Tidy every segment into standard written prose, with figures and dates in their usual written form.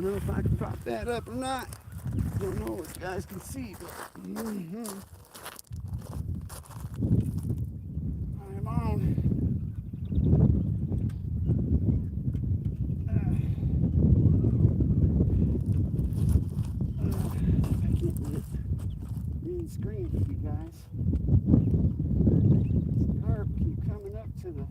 don't know if I can prop that up or not. Don't know if you guys can see, but I'm on. I can't get it green screen for you guys. This carp keep coming up to the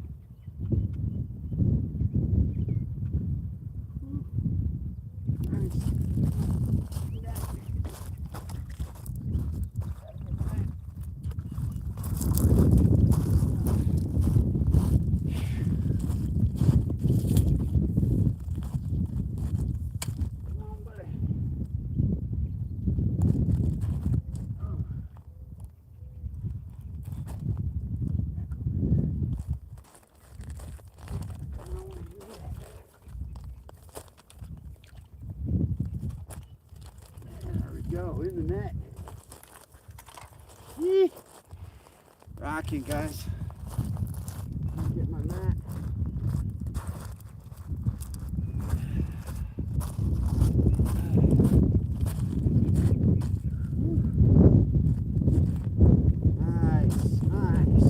go in the net. Yee. Rocking, guys. Get my mat. Nice, nice.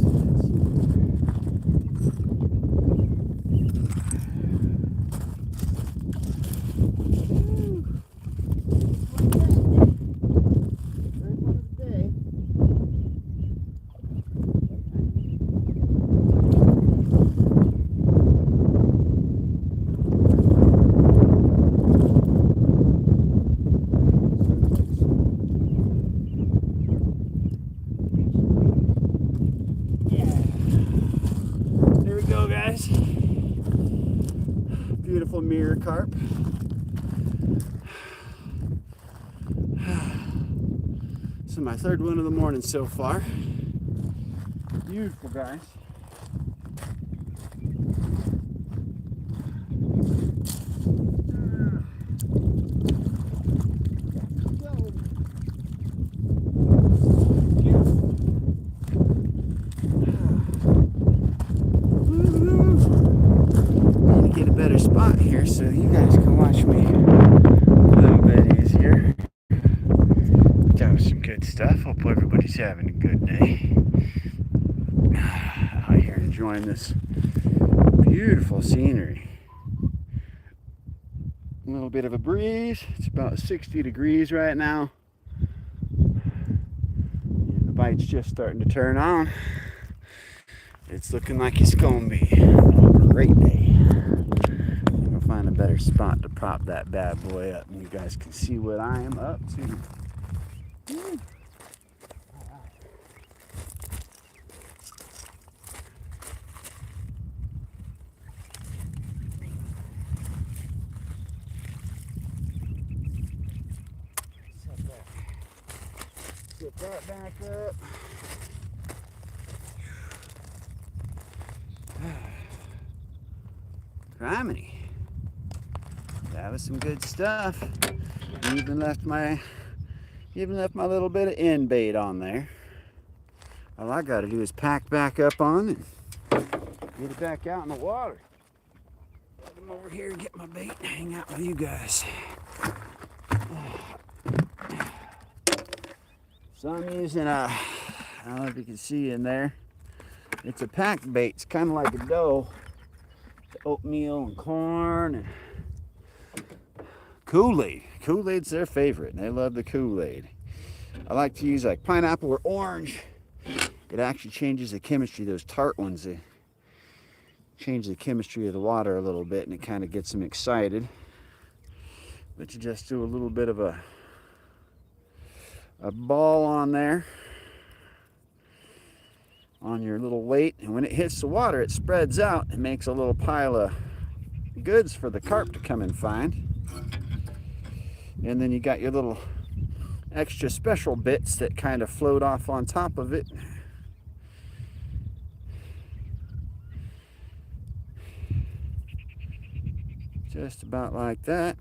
Beautiful mirror carp. This is my third one of the morning so far. Beautiful, guys. Spot here so you guys can watch me a little bit easier. That was some good stuff. Hope everybody's having a good day out here enjoying this beautiful scenery. A little bit of a breeze. It's about 60 degrees right now, and the bite's just starting to turn on. It's looking like it's gonna be a great day. Find a better spot to prop that bad boy up and you guys can see what I am up to. Set that back up. Criminy. That was some good stuff. Even left my little bit of end bait on there. All I got to do is pack back up on and get it back out in the water. Come over here and get my bait and hang out with you guys. So I'm using I don't know if you can see in there. It's a pack bait. It's kind of like a dough. It's oatmeal and corn and Kool-Aid. Kool-Aid's their favorite, and they love the Kool-Aid. I like to use like pineapple or orange. It actually changes the chemistry. Those tart ones, they change the chemistry of the water a little bit, and it kind of gets them excited. But you just do a little bit of a ball on there on your little weight, and when it hits the water, it spreads out and makes a little pile of goods for the carp to come and find. And then you got your little extra special bits that kind of float off on top of it. Just about like that.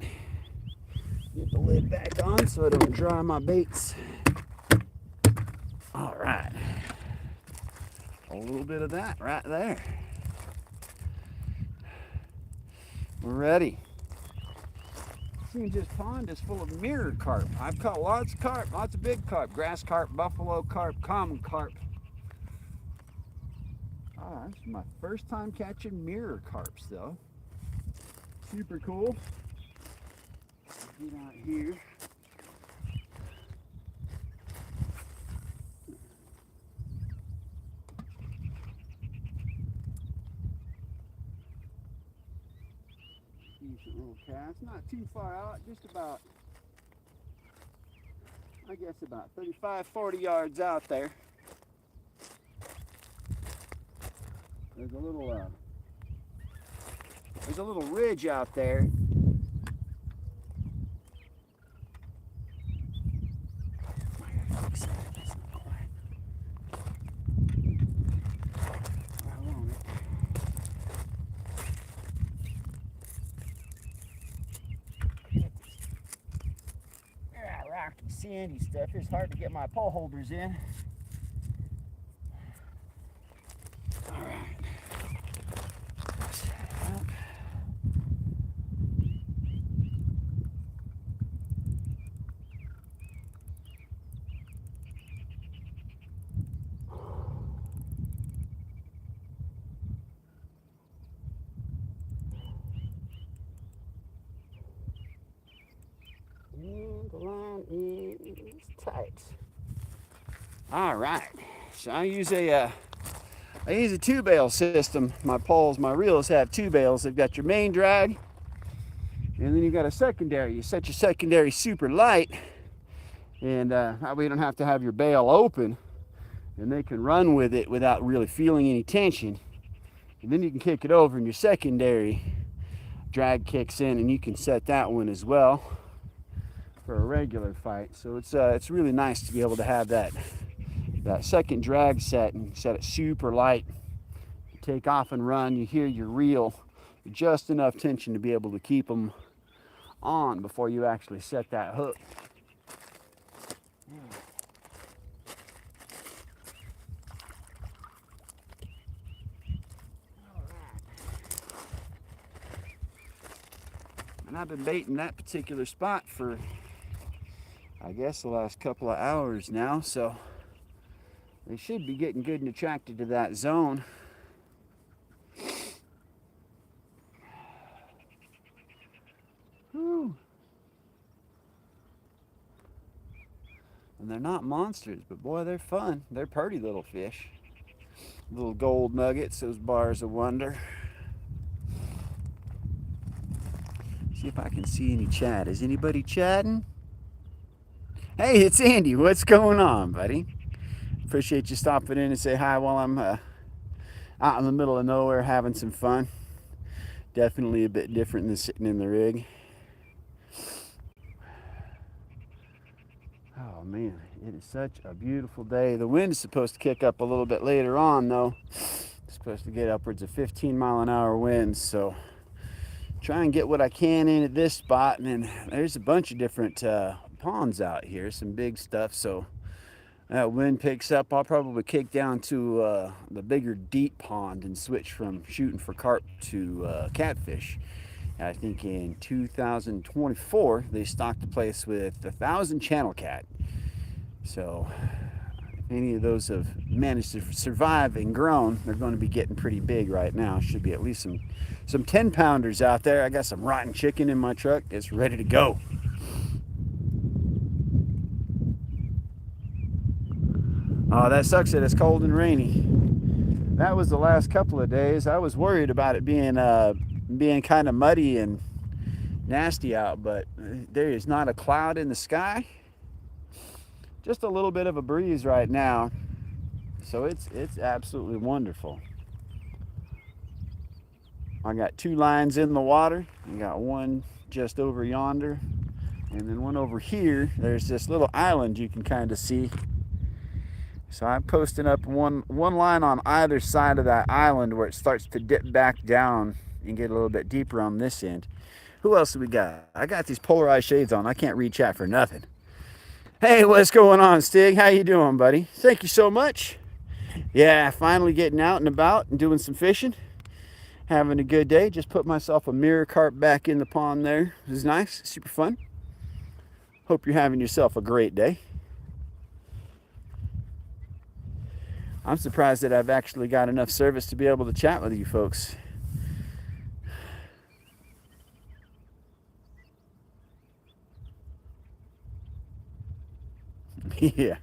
Get the lid back on so I don't dry my baits. All right. A little bit of that right there. We're ready. Seems this pond is full of mirror carp. I've caught lots of carp, lots of big carp, grass carp, buffalo carp, common carp. This is my first time catching mirror carps though. Super cool. Get out here. Decent little cast. Not too far out, just about, I guess about 35, 40 yards out there. There's a little ridge out there. Rocky, sandy stuff. It's hard to get my pole holders in. All right. And the line is tight. All right, so I use a two bale system. My poles, my reels have two bales. They've got your main drag, and then you got a secondary. You set your secondary super light, and that way you don't have to have your bale open, and they can run with it without really feeling any tension. And then you can kick it over, and your secondary drag kicks in, and you can set that one as well for a regular fight. So it's really nice to be able to have that second drag set and set it super light. You take off and run, you hear your reel, just enough tension to be able to keep them on before you actually set that hook. And I've been baiting that particular spot for, I guess, the last couple of hours now, so they should be getting good and attracted to that zone. Whew. And they're not monsters, but boy, they're fun. They're pretty little fish. Little gold nuggets, those bars of wonder. See if I can see any chat. Is anybody chatting? Hey, it's Andy. What's going on, buddy? Appreciate you stopping in and say hi while I'm out in the middle of nowhere having some fun. Definitely a bit different than sitting in the rig. Oh man, it is such a beautiful day. The wind is supposed to kick up a little bit later on though. It's supposed to get upwards of 15-mile-an-hour winds, so try and get what I can in at this spot. And then there's a bunch of different ponds out here, some big stuff, so that wind picks up, I'll probably kick down to the bigger deep pond and switch from shooting for carp to catfish. I think in 2024 they stocked the place with 1,000 channel cat. So if any of those have managed to survive and grown, they're going to be getting pretty big right now. Should be at least some 10-pounders out there. I got some rotten chicken in my truck. It's ready to go. Oh, that sucks that it's cold and rainy. That was the last couple of days. I was worried about it being kind of muddy and nasty out, but there is not a cloud in the sky. Just a little bit of a breeze right now. So it's absolutely wonderful. I got two lines in the water. I got one just over yonder, and then one over here. There's this little island you can kind of see. So I'm posting up one line on either side of that island where it starts to dip back down and get a little bit deeper on this end. Who else do we got? I got these polarized shades on. I can't read chat for nothing. Hey, what's going on, Stig? How you doing, buddy? Thank you so much. Yeah, finally getting out and about and doing some fishing. Having a good day. Just put myself a mirror carp back in the pond there. This is nice, super fun. Hope you're having yourself a great day. I'm surprised that I've actually got enough service to be able to chat with you folks. Yeah,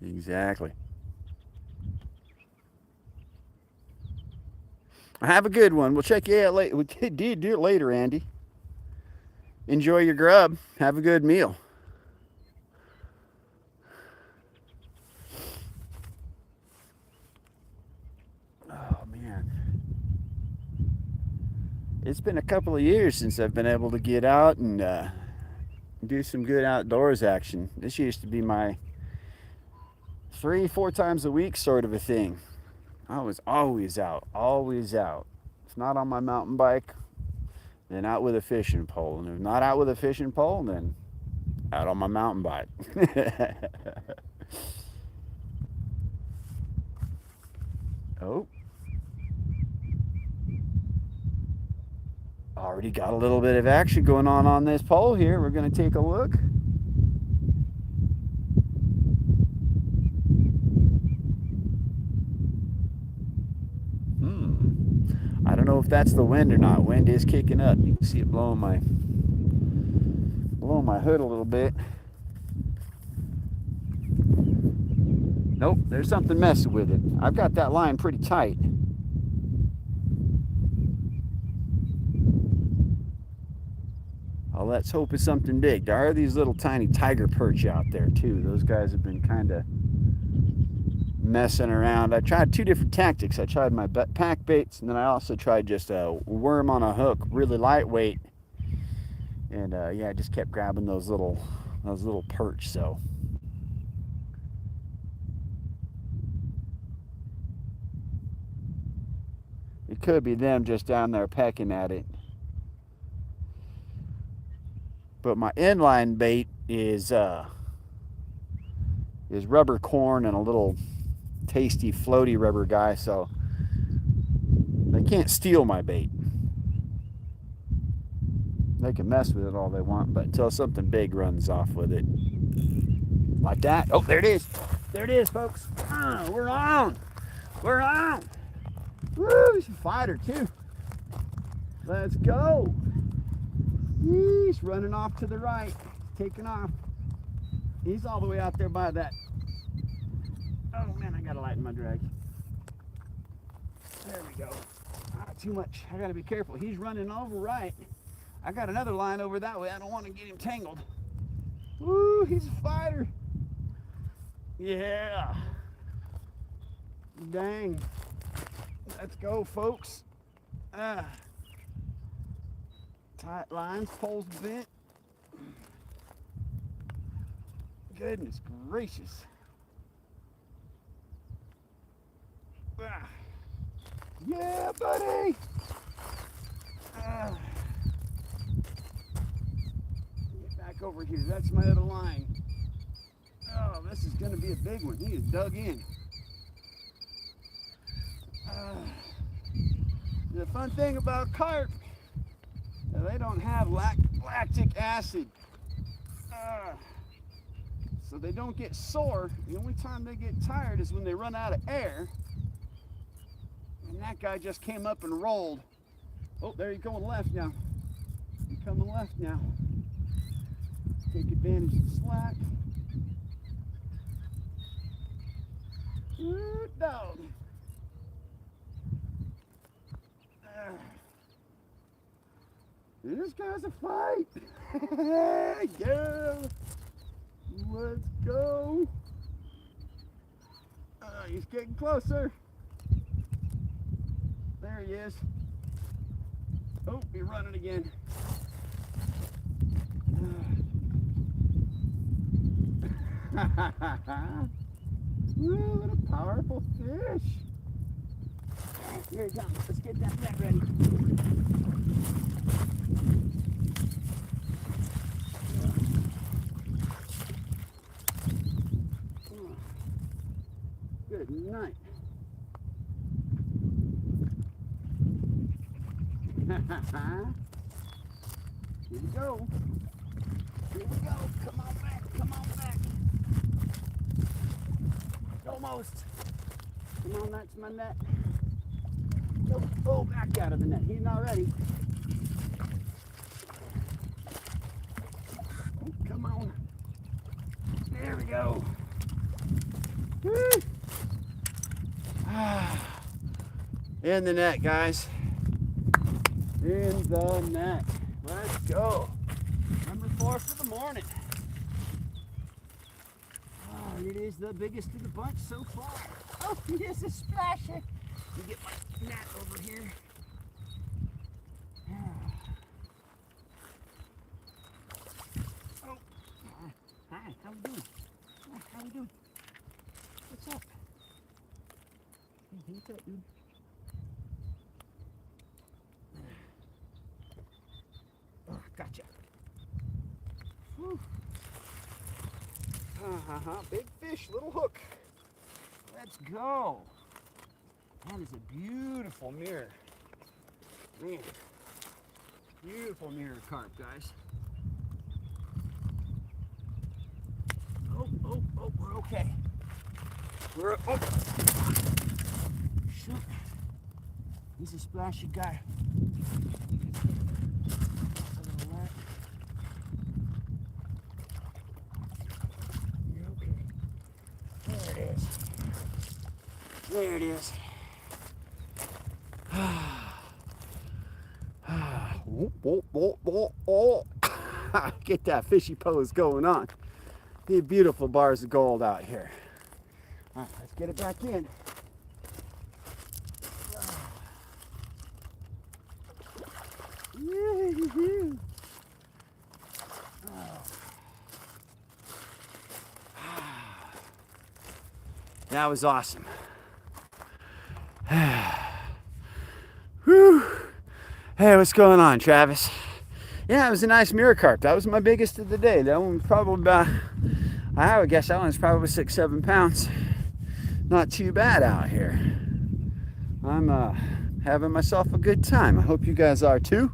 exactly. Have a good one. We'll check you out later. Do it later, Andy. Enjoy your grub. Have a good meal. Oh, man. It's been a couple of years since I've been able to get out and do some good outdoors action. This used to be my 3-4 times a week sort of a thing. I was always out, always out. If not on my mountain bike, then out with a fishing pole. And if not out with a fishing pole, then out on my mountain bike. Oh, already got a little bit of action going on this pole here. We're going to take a look. I don't know if that's the wind or not. Wind is kicking up. You can see it blowing my hood a little bit. Nope, there's something messing with it. I've got that line pretty tight. Oh, let's hope it's something big. There are these little tiny tiger perch out there too. Those guys have been kind of messing around. I tried 2 different tactics. I tried my pack baits, and then I also tried just a worm on a hook, really lightweight. And yeah, I just kept grabbing those little perch. So it could be them just down there pecking at it. But my inline bait is rubber corn and a little tasty floaty rubber guy, so they can't steal my bait. They can mess with it all they want, but until something big runs off with it. Like that. Oh, there it is. There it is, folks. Oh, we're on. We're on. Woo, he's a fighter too. Let's go. He's running off to the right. Taking off. He's all the way out there by that. Oh man, I gotta lighten my drag. There we go. Not too much. I gotta be careful. He's running over right. I got another line over that way. I don't want to get him tangled. Woo, he's a fighter. Yeah. Dang. Let's go, folks. Tight lines, poles bent. Goodness gracious. Yeah, buddy. Get back over here. That's my other line. Oh, this is going to be a big one. He is dug in. The fun thing about carp, they don't have lactic acid. So they don't get sore. The only time they get tired is when they run out of air. And that guy just came up and rolled. Oh, there you're going left now. You're coming left now. Take advantage of the slack. Good dog. This guy's a fight. Yeah. Let's go. He's getting closer. There he is. Oh, he's running again. Ooh, what a powerful fish. Here he comes. Let's get that net ready. Good night. Here we go. Here we go. Come on back. Come on back. Almost. Come on, that's my net. Oh, back out of the net. He's not ready. Oh, come on. There we go. Woo. In the net, guys. In the net. Let's go. Number 4 for the morning. Oh, it is the biggest of the bunch so far. Oh, it is a splasher. Let me get my net over here. Oh, hi, how we doing? How we doing? What's up? Hey, what's up, dude? Oh, gotcha. Whew. Big fish, little hook. Let's go. That is a beautiful mirror. Man, beautiful mirror carp, guys. Oh, we're okay. Oh, shoot. He's a splashy guy. There it is. Get that fishy pose going on. These beautiful bars of gold out here. All right, let's get it back in. That was awesome. Whew. Hey, what's going on, Travis? Yeah, it was a nice mirror carp. That was my biggest of the day. That one was probably about, I would guess that one's probably 6-7 pounds. Not too bad out here. I'm having myself a good time. I hope you guys are too.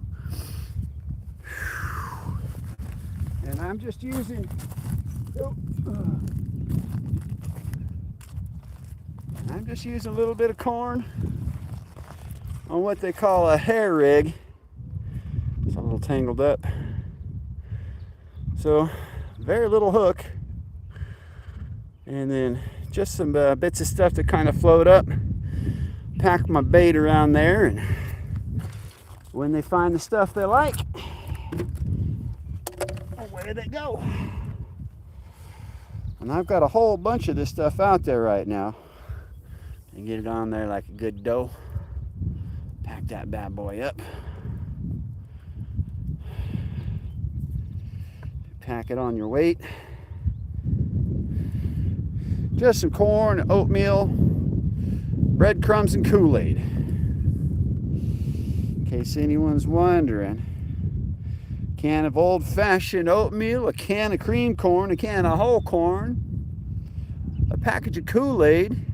And I'm just using, I'm just using a little bit of corn on what they call a hair rig. It's a little tangled up. So, very little hook. And then just some bits of stuff to kind of float up. Pack my bait around there, and when they find the stuff they like, away they go. And I've got a whole bunch of this stuff out there right now. And get it on there like a good dough. Pack that bad boy up. Pack it on your weight. Just some corn, oatmeal, breadcrumbs, and Kool-Aid. In case anyone's wondering. A can of old-fashioned oatmeal, a can of cream corn, a can of whole corn, a package of Kool-Aid.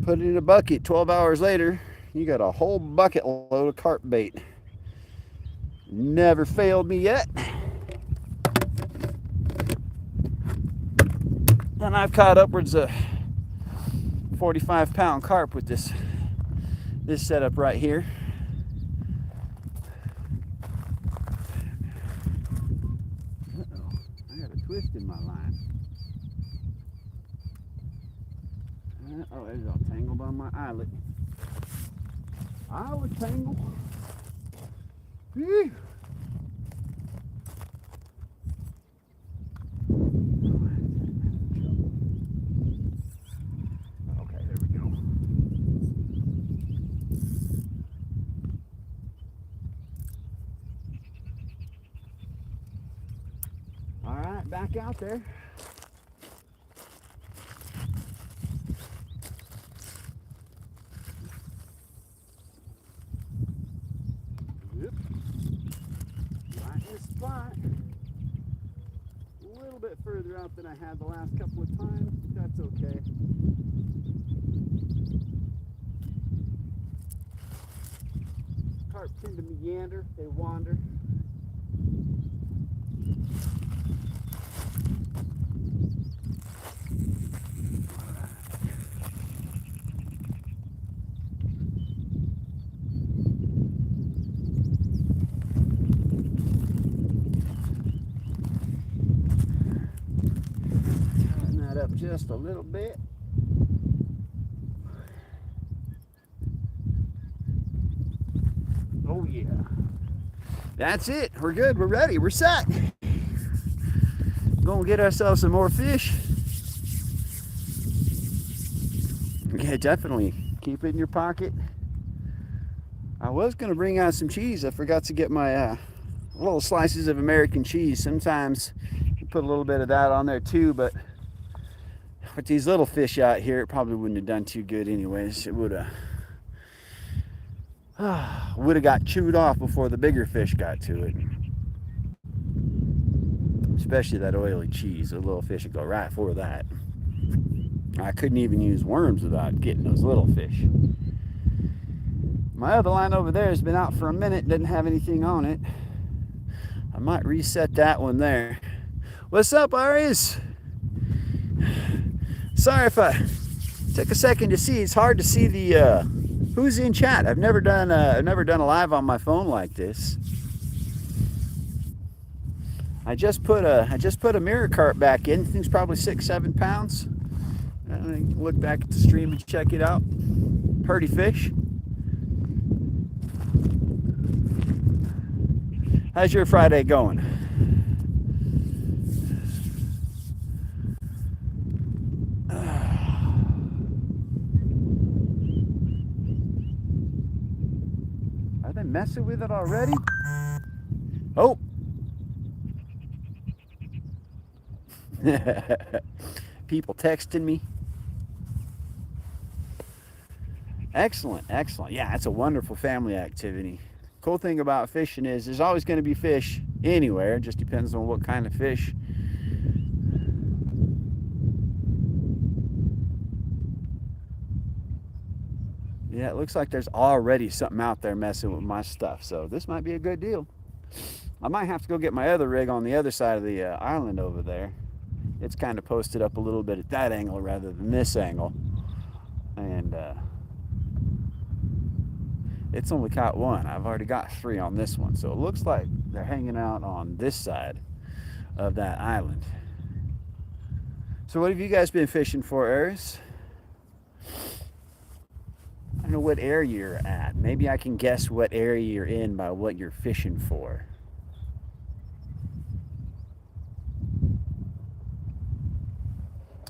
Put it in a bucket. 12 hours later, you got a whole bucket load of carp bait. Never failed me yet. And I've caught upwards of 45-pound carp with this setup right here. Uh-oh, I got a twist in my line. Oh, it's all tangled on my eyelet. I was tangled. Whew. Okay, there we go. All right, back out there. Spot a little bit further out than I had the last couple of times, but that's okay. carp tend to meander, they wander. Tighten that up just a little bit. Oh yeah. That's it. We're good. We're ready. We're set. Gonna get ourselves some more fish. Yeah, definitely. Keep it in your pocket. I was gonna bring out some cheese. I forgot to get my little slices of American cheese. Sometimes you put a little bit of that on there too, but with these little fish out here, it probably wouldn't have done too good anyways. It would have got chewed off before the bigger fish got to it. Especially that oily cheese. The little fish would go right for that. I couldn't even use worms without getting those little fish. My other line over there has been out for a minute, doesn't have anything on it. I might reset that one there. What's up, Aries? Sorry if I took a second to see. It's hard to see the who's in chat. I've never done a live on my phone like this. I just put a mirror carp back in. I think it's probably 6-7 pounds. Look back at the stream and check it out. Pretty fish. How's your Friday going? Are they messing with it already? Oh. People texting me. Excellent, excellent. Yeah, it's a wonderful family activity. Cool thing about fishing is there's always going to be fish anywhere. It just depends on what kind of fish. Yeah, it looks like there's already something out there messing with my stuff. So this might be a good deal. I might have to go get my other rig on the other side of the island over there. It's kind of posted up a little bit at that angle rather than this angle. And it's only caught one. I've already got 3 on this one. So it looks like they're hanging out on this side of that island. So what have you guys been fishing for, Aries? I don't know what area you're at. Maybe I can guess what area you're in by what you're fishing for.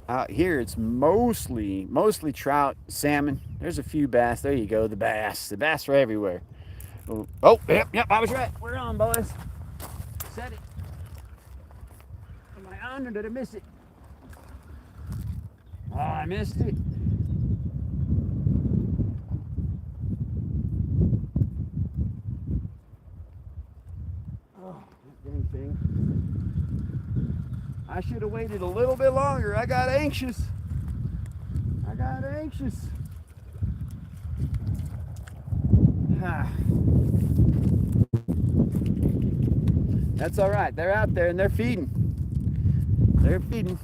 Out here, it's mostly trout, salmon. There's a few bass. There you go, the bass. The bass are everywhere. Oh, yep, I was right. We're on, boys. Set it. Am I on or did I miss it? Oh, I missed it. Oh, that dang thing. I should have waited a little bit longer. I got anxious. That's all right. They're out there and they're feeding.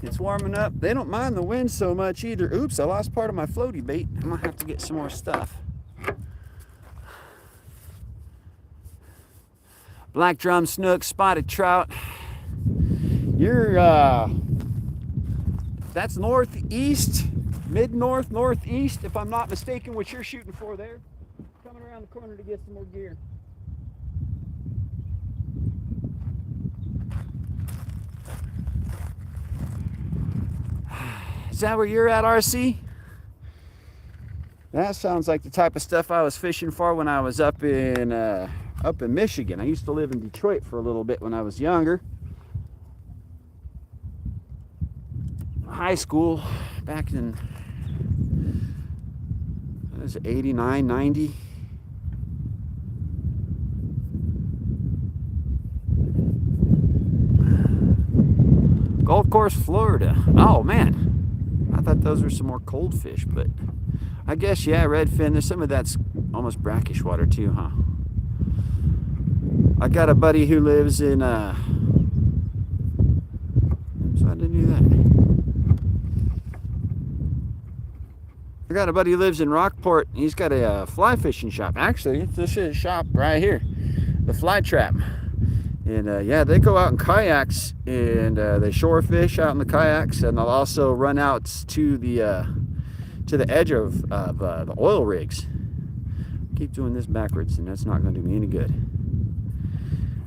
It's warming up. They don't mind the wind so much either. Oops, I lost part of my floaty bait. I'm gonna have to get some more stuff. Black drum snook, spotted trout. That's northeast, mid-north, northeast, if I'm not mistaken, what you're shooting for there. Coming around the corner to get some more gear. Is that where you're at, RC? That sounds like the type of stuff I was fishing for when I was up in Michigan. I used to live in Detroit for a little bit when I was younger. High school back in 89, 90. Gulf Course, Florida. Oh man, I thought those were some more cold fish, but I guess yeah, redfin. There's some of that's almost brackish water too, huh? I got a buddy who lives in oops, I didn't do that. I got a buddy who lives in Rockport. He's got a fly fishing shop. Actually, this is a shop right here, the Fly Trap. And yeah, they go out in kayaks and they shore fish out in the kayaks, and they'll also run out to the edge of the oil rigs. Keep doing this backwards, and that's not going to do me any good.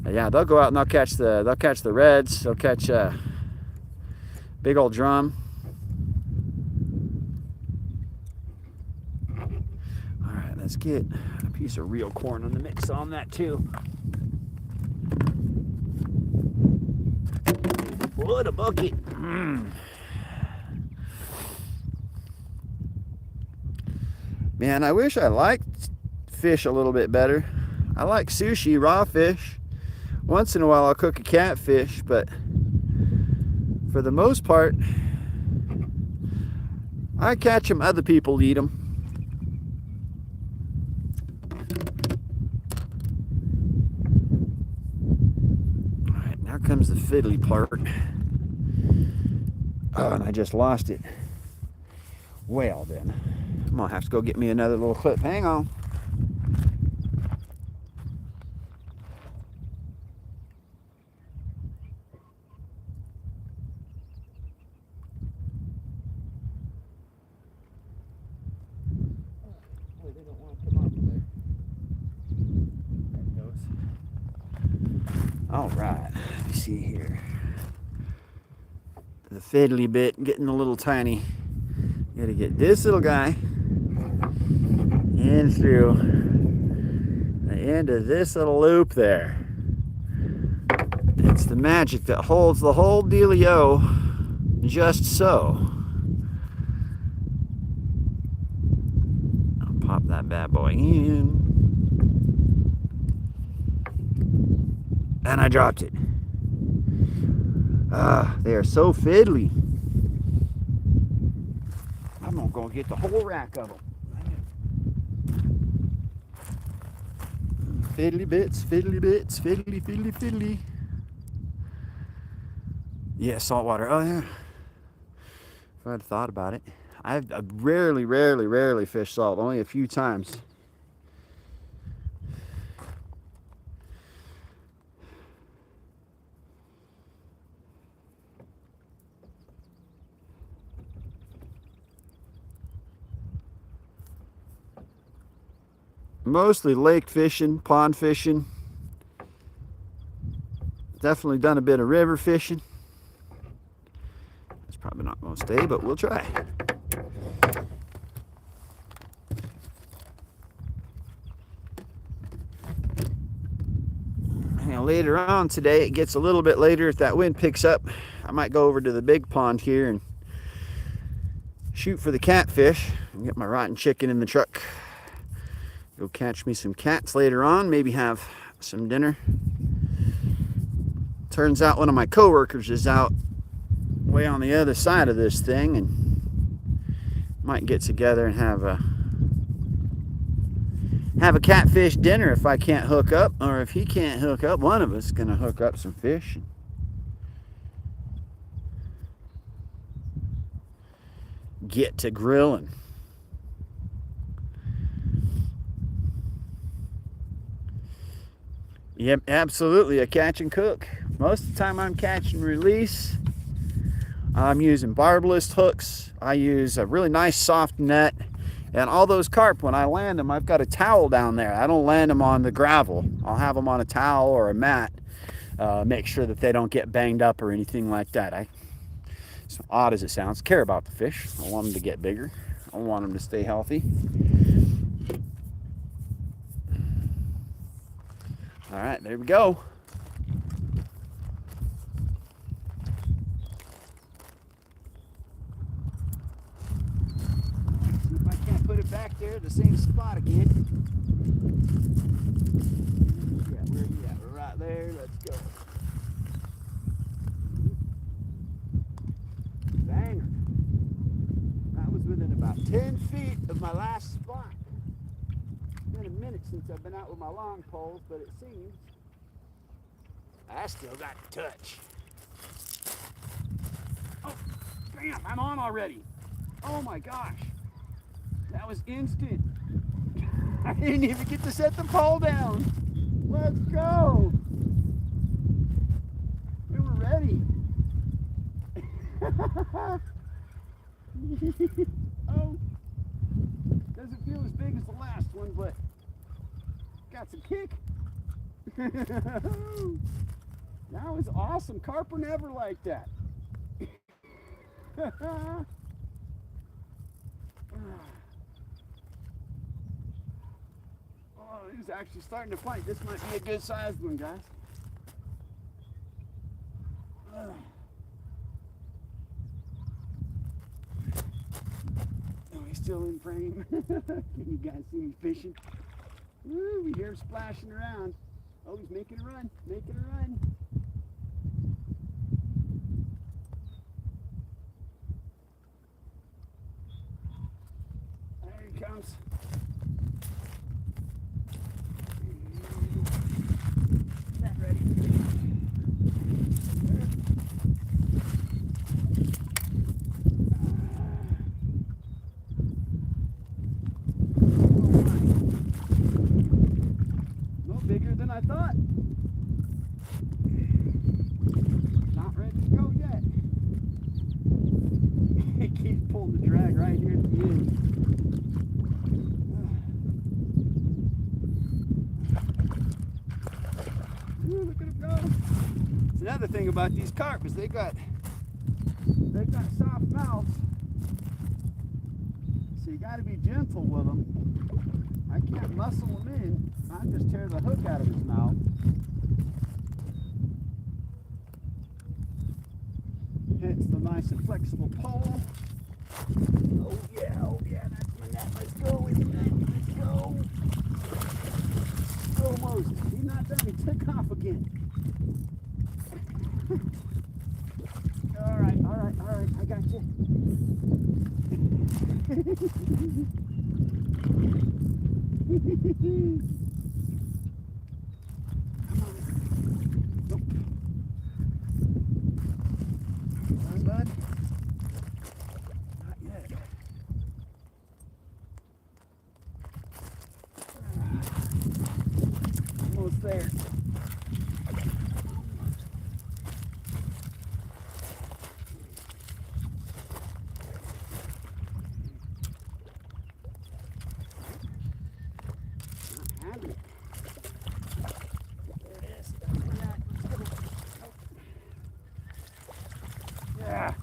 Yeah, they'll go out and they'll catch the reds. They'll catch a big old drum. All right, let's get a piece of real corn on the mix on that too. What a bucket! Man, I wish I liked fish a little bit better. I like sushi, raw fish. Once in a while I'll cook a catfish, but for the most part, I catch them, other people eat them. All right, now comes the fiddly part. Oh, and I just lost it. Well then, I'm gonna have to go get me another little clip. Hang on. Boy, they don't want to come off there. There it goes. All right, let me see here. The fiddly bit getting a little tiny. Gotta get this little guy in through the end of this little loop there. It's the magic that holds the whole dealio just so. I'll pop that bad boy in. And I dropped it. They are so fiddly. I'm gonna go get the whole rack of them. Fiddly bits, fiddly bits, fiddly, fiddly, fiddly. Yeah, saltwater. Oh yeah. If I'd thought about it, I've rarely fished salt. Only a few times. Mostly lake fishing, pond fishing. Definitely done a bit of river fishing. It's probably not going to stay, but we'll try. Now later on today, it gets a little bit later. If that wind picks up, I might go over to the big pond here and shoot for the catfish and get my rotten chicken in the truck. Go catch me some cats later on, maybe have some dinner. Turns out one of my coworkers is out way on the other side of this thing, and might get together and have a catfish dinner if I can't hook up, or if he can't hook up, one of us is gonna hook up some fish. Get to grilling. Yep, absolutely a catch and cook. Most of the time I'm catch and release. I'm using barbless hooks. I use a really nice soft net. And all those carp, when I land them, I've got a towel down there. I don't land them on the gravel. I'll have them on a towel or a mat. Make sure that they don't get banged up or anything like that. As odd as it sounds, care about the fish. I want them to get bigger. I want them to stay healthy. All right, there we go. See if I can't put it back there at the same spot again. Yeah, where are you at? We're right there. Let's go. Banger. That was within about 10 feet of my last spot. It's been a minute since I've been out with my long poles, but it seems I still got the touch. Oh, bam, I'm on already. Oh my gosh. That was instant. I didn't even get to set the pole down. Let's go. We were ready. Oh, doesn't feel as big as the last one, but got some kick. That was awesome. Carp are never like that. Oh, he's actually starting to fight. This might be a good sized one, guys. Oh, he's still in frame. Can you guys see me fishing? Woo, we hear him splashing around. Oh, he's making a run, making a run. There he comes. That ready. No bigger than I thought. Not ready to go yet. He keeps pulling the drag right here at the end. Ooh, look at him go. It's another thing about these carp is they got soft mouths. So you got to be gentle with them. I can't muscle him in. I just tear the hook out of his mouth. Hence the nice and flexible pole. Oh yeah, that's my net. Let's go, Internet. Let's go. Almost. He's not done. He took off again. All right. I got you. Come on. Nope. Come on, bud. Not yet. Almost there. Yeah.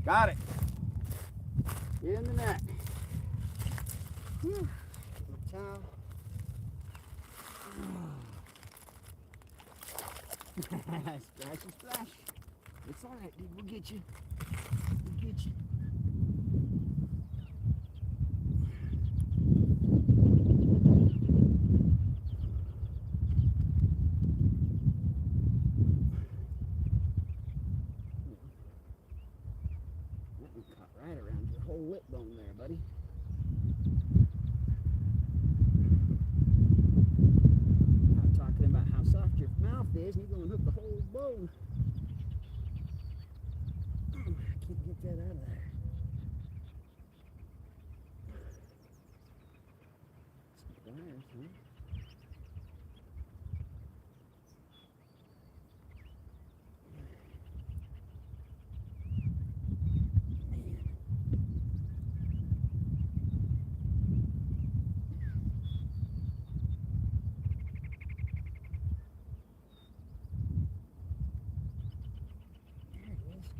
Got it. In the net. Whew. Towel. Splashy splash. It's all right, dude. We'll get you. We'll get you. That one caught right around your whole lip bone there, buddy. I'm talking about how soft your mouth is, and you're going to hook the whole bone. I can't get that out of there. Some pliers, huh?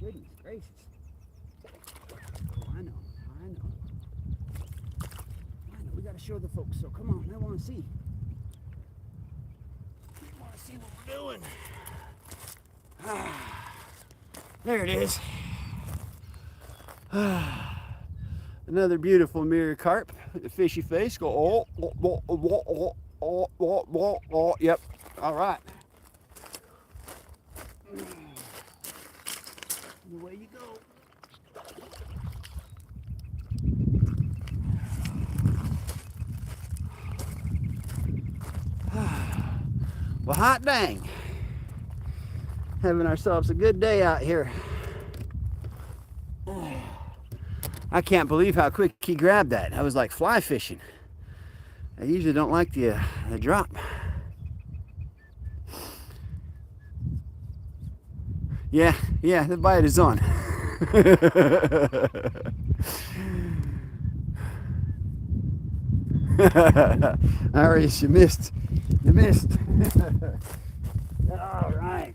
Goodness gracious. Oh, I know. We got to show the folks, so come on, they want to see. They want to see what we're doing. There it is. Another beautiful mirror carp with a fishy face. Go, oh, yep. All right. Away you go. hot dang. Having ourselves a good day out here. I can't believe how quick he grabbed that. I was like fly fishing. I usually don't like the drop. Yeah, the bite is on. Arius, you missed. You missed. All right.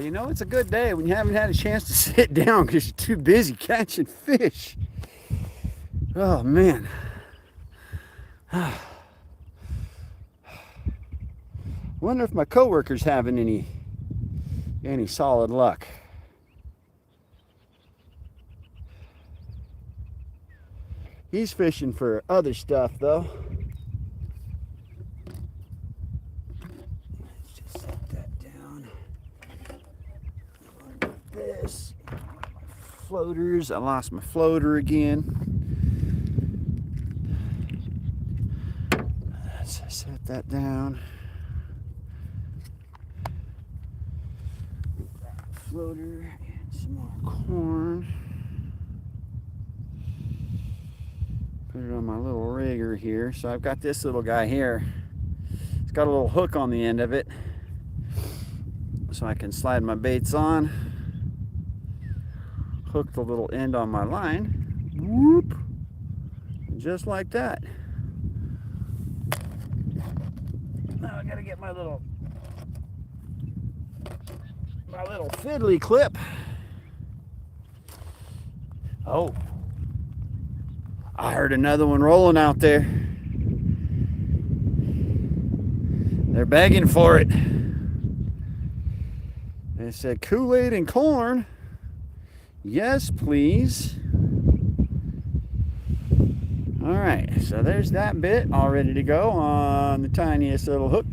You know, it's a good day when you haven't had a chance to sit down because you're too busy catching fish. Oh, man. Wonder if my coworker's having any solid luck. He's fishing for other stuff, though. Let's just set that down. This. Floaters. I lost my floater again. Let's set that down. Floater and some more corn. Put it on my little rigger here. So I've got this little guy here. It's got a little hook on the end of it, so I can slide my baits on. Hook the little end on my line. Whoop! Just like that. Now I gotta get my little fiddly clip. Oh, I heard another one rolling out there. They're begging for it. They said Kool-Aid and corn. Yes, please. All right, so there's that bit all ready to go on the tiniest little hook.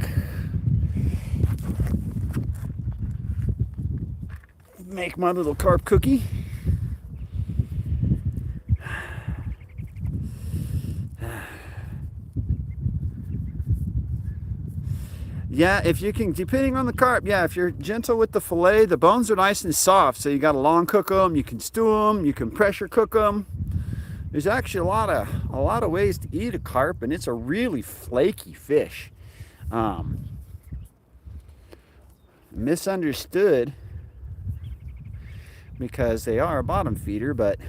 Make my little carp cookie. Yeah, if you can, depending on the carp, yeah, if you're gentle with the fillet, the bones are nice and soft, so you got to long cook them, you can stew them, you can pressure cook them. There's actually a lot of ways to eat a carp, and it's a really flaky fish. Misunderstood because they are a bottom feeder, but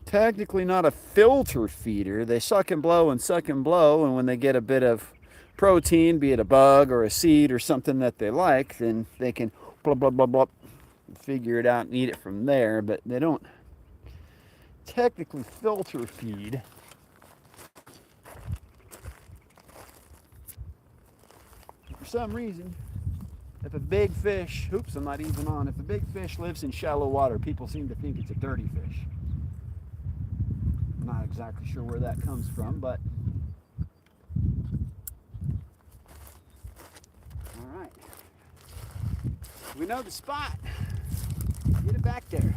technically not a filter feeder. They suck and blow and suck and blow, and when they get a bit of protein, be it a bug or a seed or something that they like, then they can blah blah blah blah figure it out and eat it from there. But they don't technically filter feed. For some reason, if a big fish, oops, I'm not even on. If a big fish lives in shallow water, people seem to think it's a dirty fish. I'm not exactly sure where that comes from, but all right. We know the spot. Get it back there.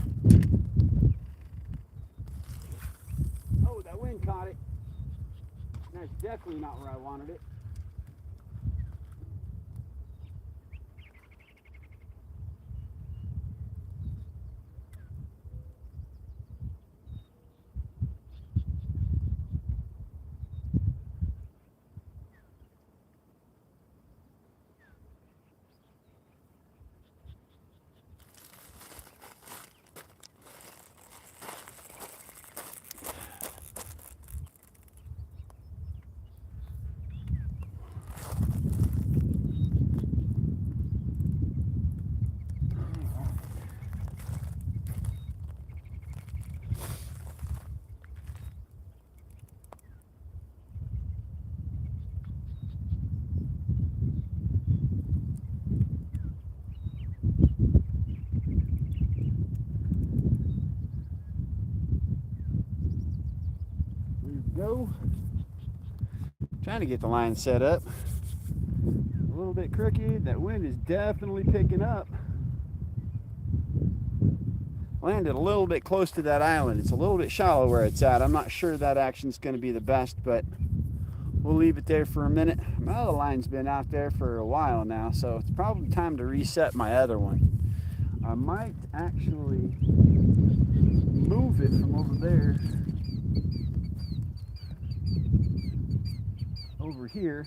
Oh, that wind caught it. That's definitely not where I wanted it. Go. Trying to get the line set up. A little bit crooked. That wind is definitely picking up. landed a little bit close to that island. It's a little bit shallow where it's at. I'm not sure that action's going to be the best, but we'll leave it there for a minute. My other line's been out there for a while now, so it's probably time to reset my other one. I might actually move it from over there over here.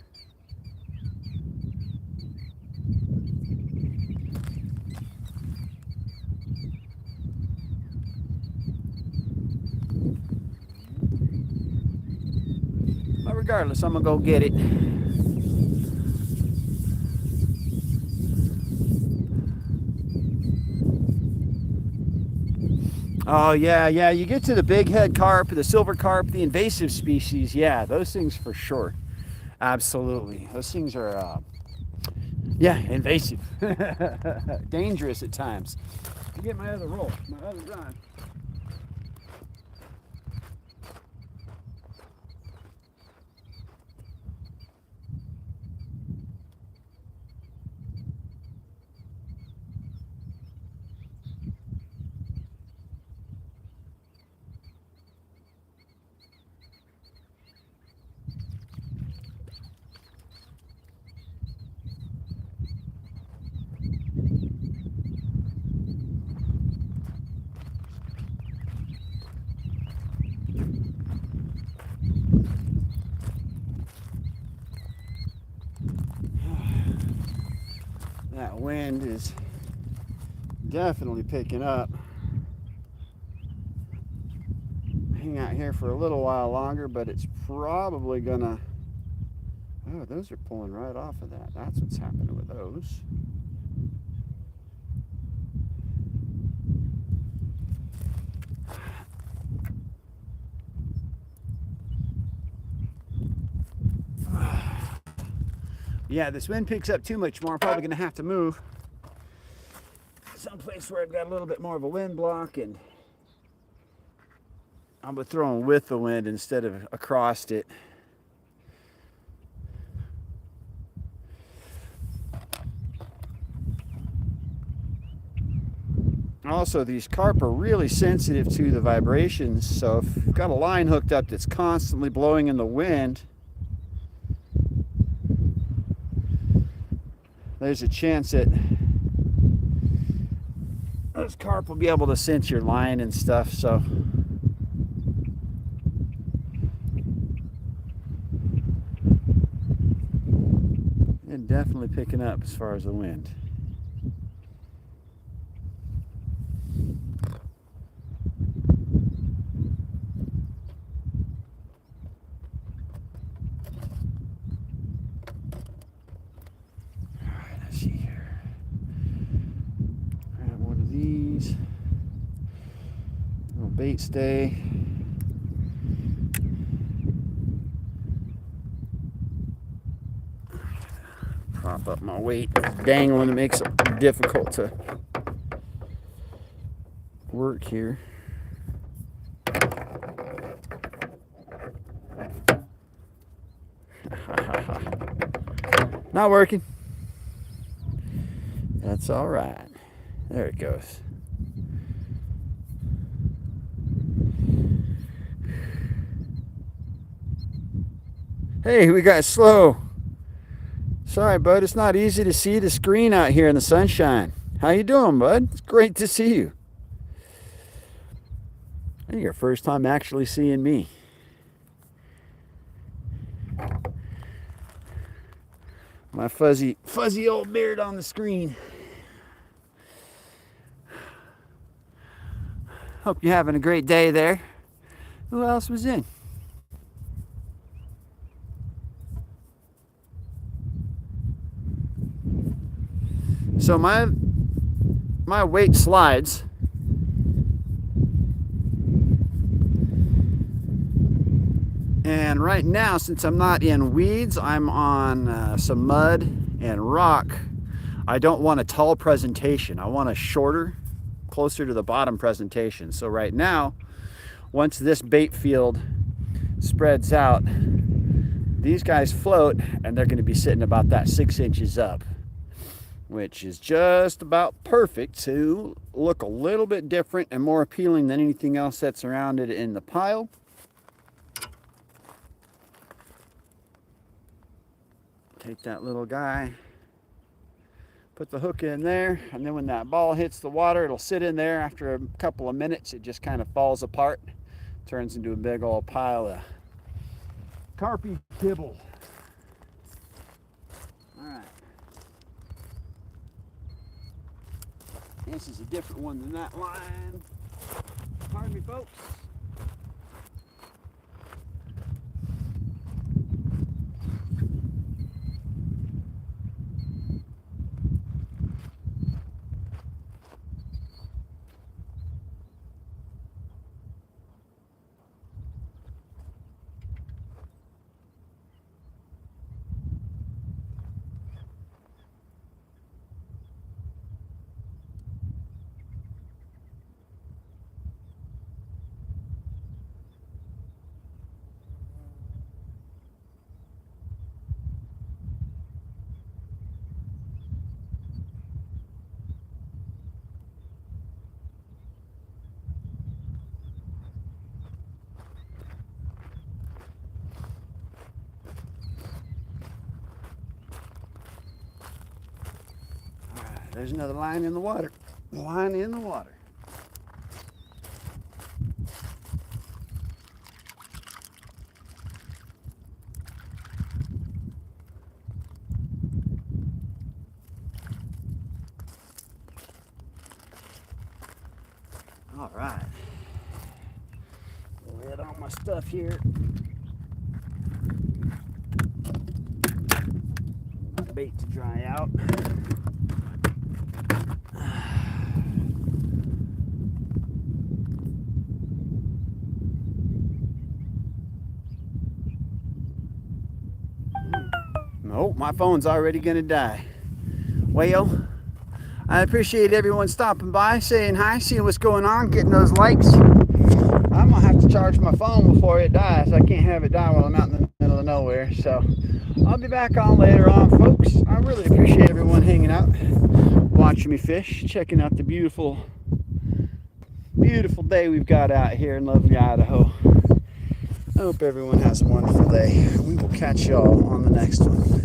But regardless, I'm gonna go get it. Oh yeah, you get to the big head carp, the silver carp, the invasive species. Yeah, those things for sure. Absolutely. Those things are, yeah, invasive. Dangerous at times. I get my other roll, my other rod. That wind is definitely picking up. Hang out here for a little while longer, but it's probably gonna, oh, those are pulling right off of that. That's what's happening with those. Yeah, this wind picks up too much more. I'm probably gonna have to move someplace where I've got a little bit more of a wind block, and I'm gonna throw them with the wind instead of across it. Also, these carp are really sensitive to the vibrations, so if you've got a line hooked up that's constantly blowing in the wind, there's a chance that those carp will be able to sense your line and stuff. So they're definitely picking up as far as the wind. Bait stay. Prop up my weight. Dangling, it makes it difficult to work here. Not working. That's all right. There it goes. Hey, we got slow. Sorry, bud. It's not easy to see the screen out here in the sunshine. How you doing, bud? It's great to see you. I think your first time actually seeing me. My fuzzy old beard on the screen. Hope you're having a great day there. Who else was in? So my weight slides. And right now, since I'm not in weeds, I'm on some mud and rock. I don't want a tall presentation. I want a shorter, closer to the bottom presentation. So right now, once this bait field spreads out, these guys float and they're going to be sitting about that 6 inches up. which is just about perfect to look a little bit different and more appealing than anything else that's around it in the pile. Take that little guy, put the hook in there, and then when that ball hits the water, it'll sit in there. After a couple of minutes, it just kind of falls apart, turns into a big old pile of carpy kibble. All right. This is a different one than that line. Pardon me, folks. There's another line in the water. Line in the water. All right. Lay all my stuff here. My bait to dry out. Oh, my phone's already gonna die. Well, I appreciate everyone stopping by, saying hi, seeing what's going on, getting those likes. I'm gonna have to charge my phone before it dies. I can't have it die while I'm out in the middle of nowhere. So I'll be back on later on, folks. I really appreciate everyone hanging out, watching me fish, checking out the beautiful day we've got out here in lovely Idaho. I hope everyone has a wonderful day. We will catch y'all on the next one.